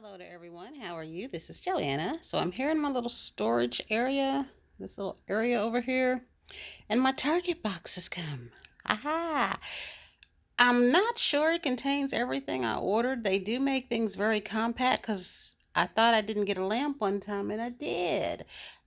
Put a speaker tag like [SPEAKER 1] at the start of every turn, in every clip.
[SPEAKER 1] Hello to everyone. How are you? This is Joanna. So I'm here in my little storage area, this little area over here, and my Target box has come. Aha! I'm not sure it contains everything I ordered. They do make things very compact because I thought I didn't get a lamp one time and I did.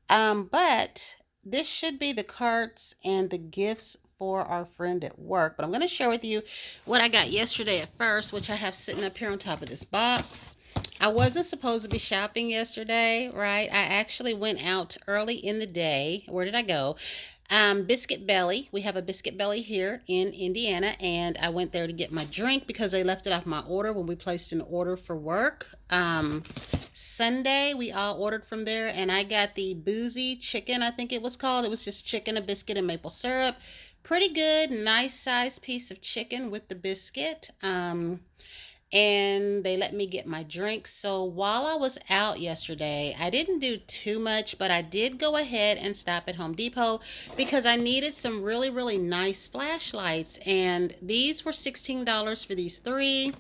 [SPEAKER 1] But this should be the carts and the gifts for our friend at work. But I'm going to share with you what I got yesterday at first, which I have sitting up here on top of this box. I wasn't supposed to be shopping yesterday, right? I actually went out early in the day. Where did I go? Biscuit Belly. We have a Biscuit Belly here in Indiana, and I went there to get my drink because they left it off my order when we placed an order for work. Sunday, we all ordered from there, and I got the boozy chicken, I think it was called. It was just chicken, a biscuit, and maple syrup. Pretty good, nice size piece of chicken with the biscuit. And they let me get my drink. So while I was out yesterday, I didn't do too much, but I did go ahead and stop at Home Depot because I needed some really, really nice flashlights. And these were $16 for these three.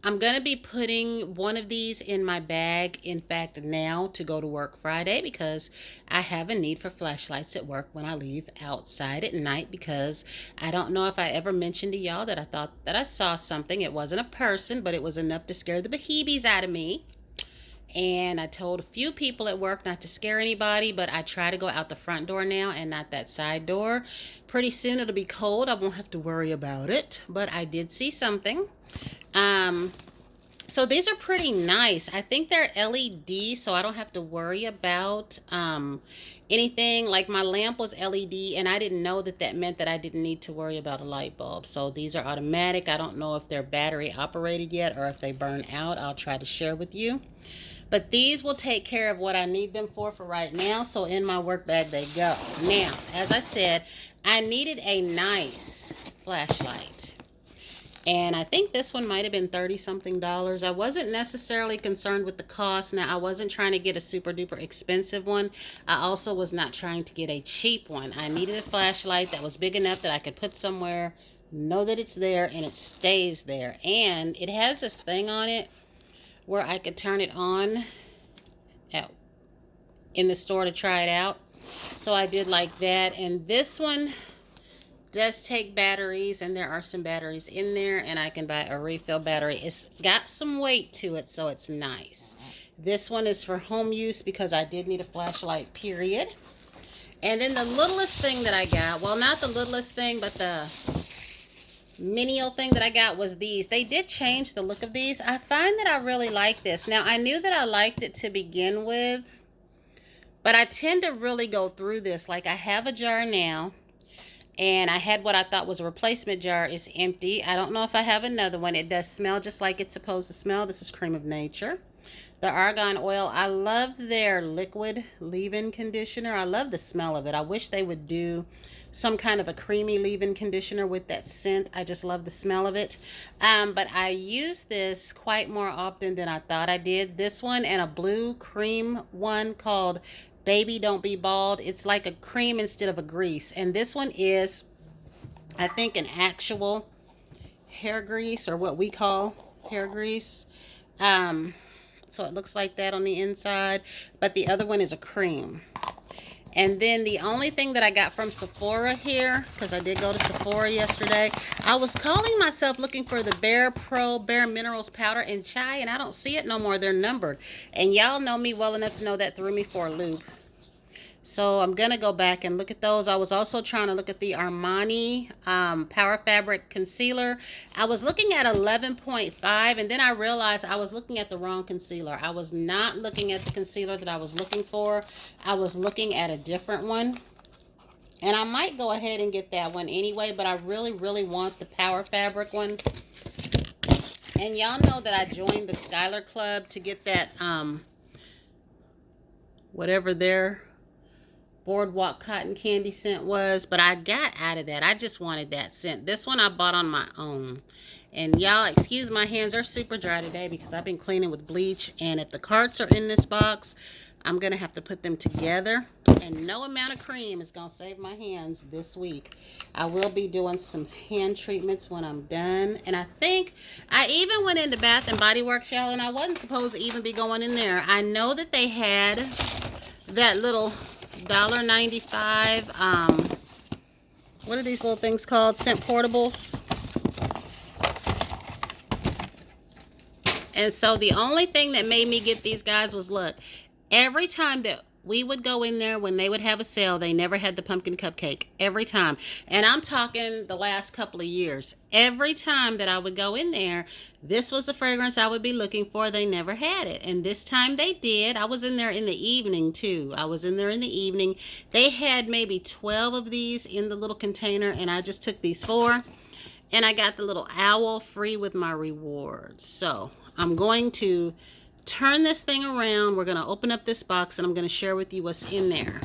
[SPEAKER 1] I'm going to be putting one of these in my bag, in fact, now to go to work Friday because I have a need for flashlights at work when I leave outside at night because I don't know if I ever mentioned to y'all that I thought that I saw something. It wasn't a person, but it was enough to scare the beheebies out of me. And I told a few people at work not to scare anybody, but I try to go out the front door now and not that side door. Pretty soon it'll be cold. I won't have to worry about it, but I did see something. So these are pretty nice. I think they're LED, so I don't have to worry about anything. Like my lamp was LED, and I didn't know that that meant that I didn't need to worry about a light bulb. So these are automatic. I don't know if they're battery operated yet or if they burn out. I'll try to share with you. But these will take care of what I need them for right now. So in my work bag they go. Now, as I said, I needed a nice flashlight. And I think this one might have been 30 something dollars. I wasn't necessarily concerned with the cost. Now, I wasn't trying to get a super duper expensive one. I also was not trying to get a cheap one. I needed a flashlight that was big enough that I could put somewhere, know that it's there, and it stays there. And it has this thing on it where I could turn it on in the store to try it out. So I did like that. And this one does take batteries, and there are some batteries in there, and I can buy a refill battery. It's got some weight to it, so it's nice. This one is for home use because I did need a flashlight, period. And then the littlest thing that I got, well, not the littlest thing, but the menial thing that I got was these. They did change the look of these. I find that I really like this. Now, I knew that I liked it to begin with, but I tend to really go through this. Like, I have a jar now, and I had what I thought was a replacement jar. It's empty. I don't know if I have another one. It does smell just like it's supposed to smell. This is Cream of Nature. The argan oil. I love their liquid leave-in conditioner. I love the smell of it. I wish they would do some kind of a creamy leave-in conditioner with that scent. I just love the smell of it. But I use this quite more often than I thought I did. This one and a blue cream one called Baby Don't Be Bald. It's like a cream instead of a grease. And this one is, I think, an actual hair grease, or what we call hair grease. So it looks like that on the inside. But the other one is a cream. And then the only thing that I got from Sephora here, because I did go to Sephora yesterday, I was calling myself looking for the Bare Minerals Powder and Chai, and I don't see it no more. They're numbered. And y'all know me well enough to know that threw me for a loop. So I'm going to go back and look at those. I was also trying to look at the Armani Power Fabric Concealer. I was looking at 11.5, and then I realized I was looking at the wrong concealer. I was not looking at the concealer that I was looking for. I was looking at a different one. And I might go ahead and get that one anyway, but I really, really want the Power Fabric one. And y'all know that I joined the Skylar Club to get that, whatever their Boardwalk Cotton Candy scent was, but I got out of that. I just wanted that scent. This one I bought on my own. And y'all, excuse my hands are super dry today because I've been cleaning with bleach. And if the carts are in this box, I'm going to have to put them together. And no amount of cream is going to save my hands this week. I will be doing some hand treatments when I'm done. And I think I even went into Bath and Body Works, y'all, and I wasn't supposed to even be going in there. I know that they had that little $1.95, what are these little things called? Scent portables. And so the only thing that made me get these guys was, look, every time that we would go in there when they would have a sale, they never had the pumpkin cupcake. Every time. And I'm talking the last couple of years. Every time that I would go in there, this was the fragrance I would be looking for. They never had it. And this time they did. I was in there in the evening too. I was in there in the evening. They had maybe 12 of these in the little container, and I just took these 4. And I got the little owl free with my rewards. So I'm going to turn this thing around. We're going to open up this box, and I'm going to share with you what's in there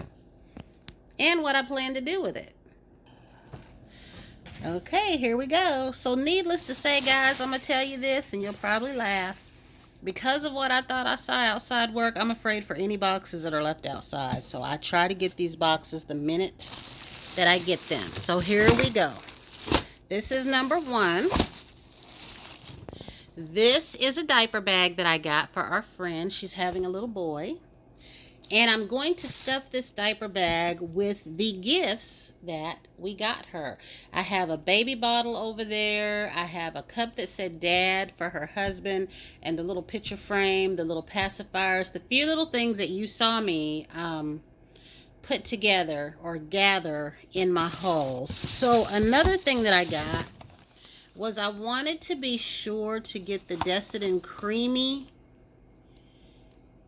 [SPEAKER 1] and what I plan to do with it. Okay, here we go. So needless to say, guys, I'm going to tell you this, and you'll probably laugh. Because of what I thought I saw outside work, I'm afraid for any boxes that are left outside. So I try to get these boxes the minute that I get them. So here we go. This is number 1. This is a diaper bag that I got for our friend. She's having a little boy. And I'm going to stuff this diaper bag with the gifts that we got her. I have a baby bottle over there. I have a cup that said Dad for her husband, and the little picture frame, the little pacifiers, the few little things that you saw me put together or gather in my hauls. So another thing that I got was I wanted to be sure to get the Desitin Creamy.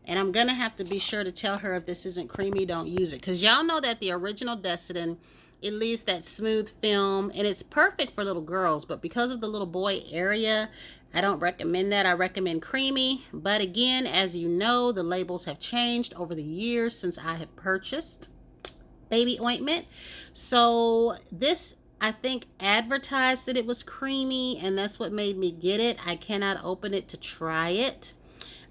[SPEAKER 1] And I'm going to have to be sure to tell her if this isn't creamy, don't use it. Because y'all know that the original Desitin, it leaves that smooth film. And it's perfect for little girls. But because of the little boy area, I don't recommend that. I recommend creamy. But again, as you know, the labels have changed over the years since I have purchased baby ointment. So this, I think, advertised that it was creamy, and that's what made me get it. I cannot open it to try it.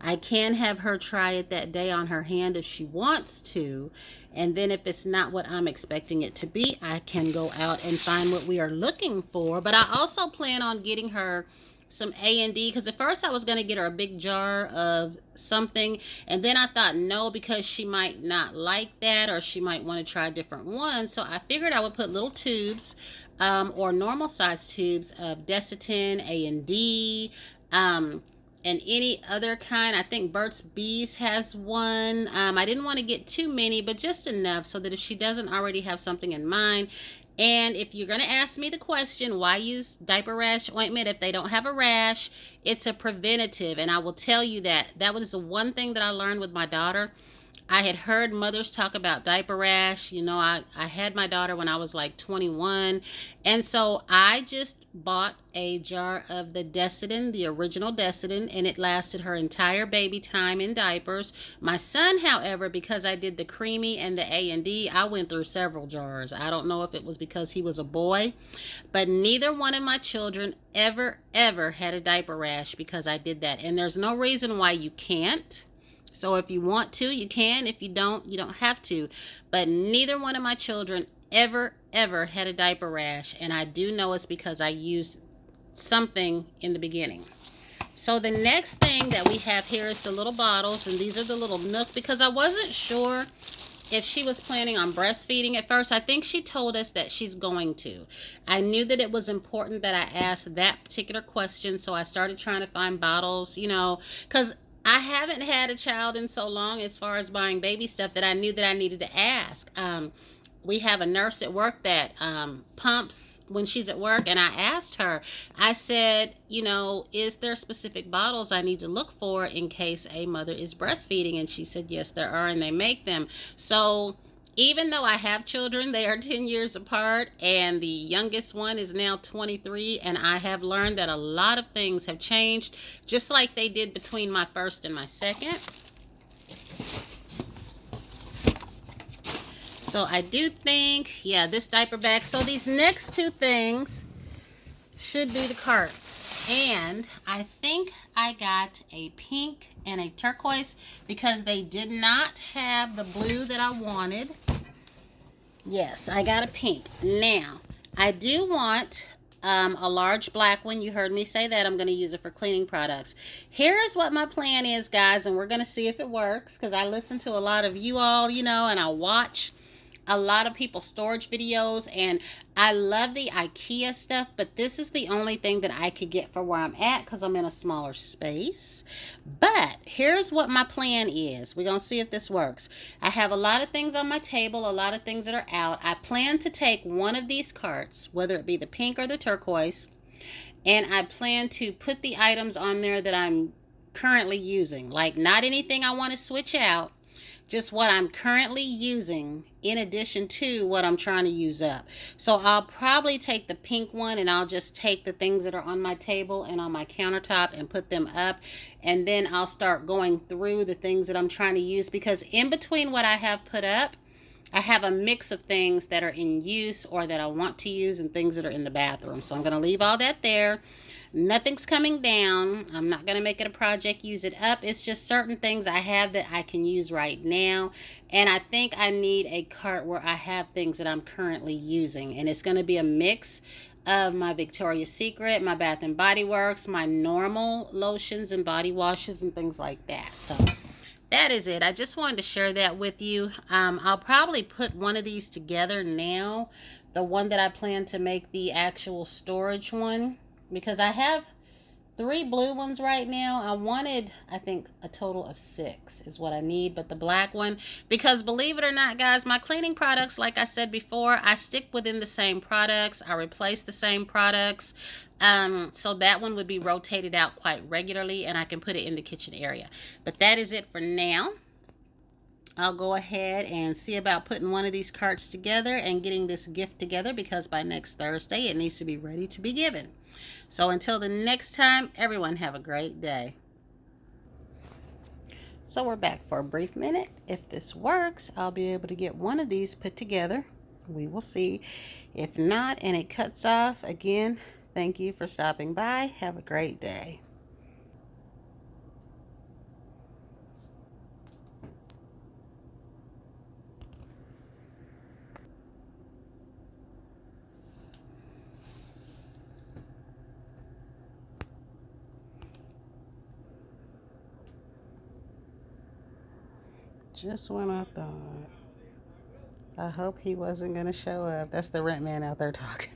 [SPEAKER 1] I can have her try it that day on her hand if she wants to, and then if it's not what I'm expecting it to be, I can go out and find what we are looking for. But I also plan on getting her some A&D, because at first I was going to get her a big jar of something, and then I thought no, because she might not like that, or she might want to try a different one. So I figured I would put little tubes or normal size tubes of Desitin, A&D, and any other kind. I think Burt's Bees has one. I didn't want to get too many, but just enough so that if she doesn't already have something in mind. And if you're going to ask me the question, why use diaper rash ointment if they don't have a rash? It's a preventative, and I will tell you that. That was the one thing that I learned with my daughter. I had heard mothers talk about diaper rash. You know, I had my daughter when I was like 21. And so I just bought a jar of the Desitin, the original Desitin, and it lasted her entire baby time in diapers. My son, however, because I did the creamy and the A&D, I went through several jars. I don't know if it was because he was a boy, but neither one of my children ever had a diaper rash because I did that. And there's no reason why you can't. So if you want to, you can. If you don't, you don't have to. But neither one of my children ever had a diaper rash. And I do know it's because I used something in the beginning. So the next thing that we have here is the little bottles. And these are the little Nook, because I wasn't sure if she was planning on breastfeeding at first. I think she told us that she's going to. I knew that it was important that I asked that particular question. So I started trying to find bottles, you know, because I haven't had a child in so long as far as buying baby stuff that I knew that I needed to ask. We have a nurse at work that pumps when she's at work, and I asked her, I said, you know, is there specific bottles I need to look for in case a mother is breastfeeding? And she said, yes, there are, and they make them. So even though I have children, they are 10 years apart, and the youngest one is now 23, and I have learned that a lot of things have changed, just like they did between my first and my second. So I do think, yeah, this diaper bag. So these next two things should be the carts. And I think I got a pink and a turquoise because they did not have the blue that I wanted. Yes, I got a pink. Now, I do want a large black one. You heard me say that. I'm going to use it for cleaning products. Here is what my plan is, guys, and we're going to see if it works because I listen to a lot of you all, you know, and I watch a lot of people's storage videos, and I love the IKEA stuff, but this is the only thing that I could get for where I'm at because I'm in a smaller space. But here's what my plan is. We're going to see if this works. I have a lot of things on my table, a lot of things that are out. I plan to take one of these carts, whether it be the pink or the turquoise, and I plan to put the items on there that I'm currently using. Like, not anything I want to switch out, just what I'm currently using in addition to what I'm trying to use up. So I'll probably take the pink one and I'll just take the things that are on my table and on my countertop and put them up. And then I'll start going through the things that I'm trying to use, because in between what I have put up, I have a mix of things that are in use or that I want to use and things that are in the bathroom. So I'm going to leave all that there. Nothing's coming down. I'm not going to make it a project, use it up. It's just certain things I have that I can use right now. And I think I need a cart where I have things that I'm currently using. And it's going to be a mix of my Victoria's Secret, my Bath and Body Works, my normal lotions and body washes and things like that. So that is it. I just wanted to share that with you. I'll probably put one of these together now, the one that I plan to make the actual storage one, because I have 3 blue ones right now. I wanted, I think, a total of 6 is what I need, but the black one, because believe it or not, guys, my cleaning products, like I said before, I stick within the same products. I replace the same products. So that one would be rotated out quite regularly, and I can put it in the kitchen area. But that is it for now. I'll go ahead and see about putting one of these carts together and getting this gift together, because by next Thursday it needs to be ready to be given. So until the next time, everyone have a great day. So we're back for a brief minute. If this works, I'll be able to get one of these put together. We will see. If not, and it cuts off, again, thank you for stopping by. Have a great day. Just when I thought. I hope he wasn't going to show up. That's the rent man out there talking.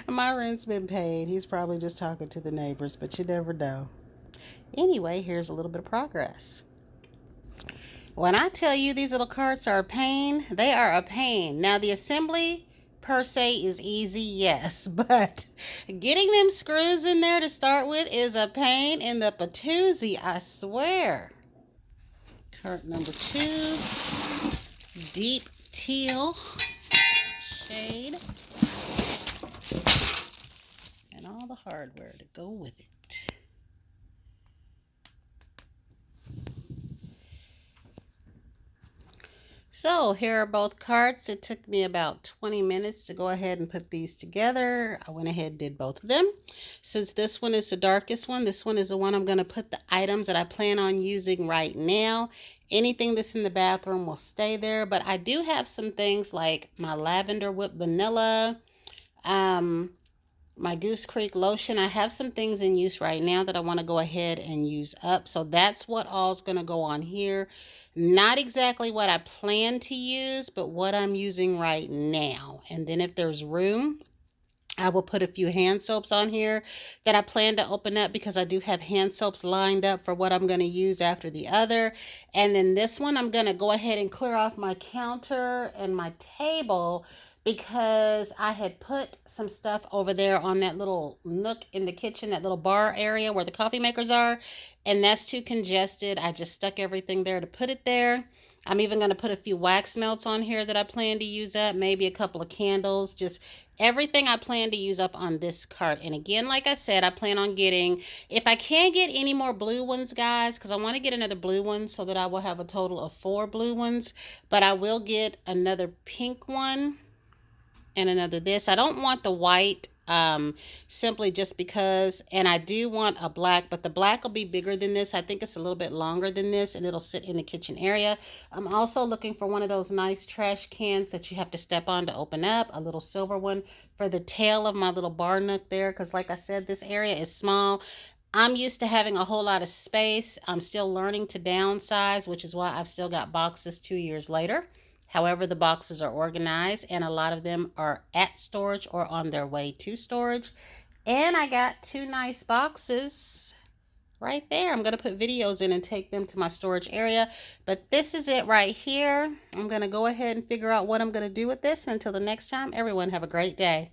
[SPEAKER 1] My rent's been paid. He's probably just talking to the neighbors, but you never know. Anyway, here's a little bit of progress. When I tell you these little carts are a pain, they are a pain. Now, the assembly per se is easy, yes, but getting them screws in there to start with is a pain in the patoozie, I swear. Cart number 2, deep teal shade, and all the hardware to go with it. So here are both carts. It took me about 20 minutes to go ahead and put these together. I went ahead and did both of them. Since this one is the darkest one, this one is the one I'm going to put the items that I plan on using right now. Anything that's in the bathroom will stay there, but I do have some things like my lavender whipped vanilla, my Goose Creek lotion. I have some things in use right now that I want to go ahead and use up. So that's what all's going to go on here. Not exactly what I plan to use, but what I'm using right now. And then if there's room, I will put a few hand soaps on here that I plan to open up, because I do have hand soaps lined up for what I'm going to use after the other. And then this one, I'm going to go ahead and clear off my counter and my table, because I had put some stuff over there on that little nook in the kitchen, that little bar area where the coffee makers are, and that's too congested. I just stuck everything there to put it there. I'm even going to put a few wax melts on here that I plan to use up, maybe a couple of candles, just everything I plan to use up on this cart. And again, like I said, I plan on getting, if I can't get any more blue ones, guys, because I want to get another blue one so that I will have a total of 4 blue ones, but I will get another pink one. and another this. I don't want the white simply just because, and I do want a black, but the black will be bigger than this. I think it's a little bit longer than this, and it'll sit in the kitchen area. I'm also looking for one of those nice trash cans that you have to step on to open up, a little silver one for the tail of my little bar nook there, because like I said, this area is small. I'm used to having a whole lot of space. I'm still learning to downsize, which is why I've still got boxes 2 years later. However, the boxes are organized, and a lot of them are at storage or on their way to storage. And I got 2 nice boxes right there. I'm going to put videos in and take them to my storage area. But this is it right here. I'm going to go ahead and figure out what I'm going to do with this. And until the next time, everyone have a great day.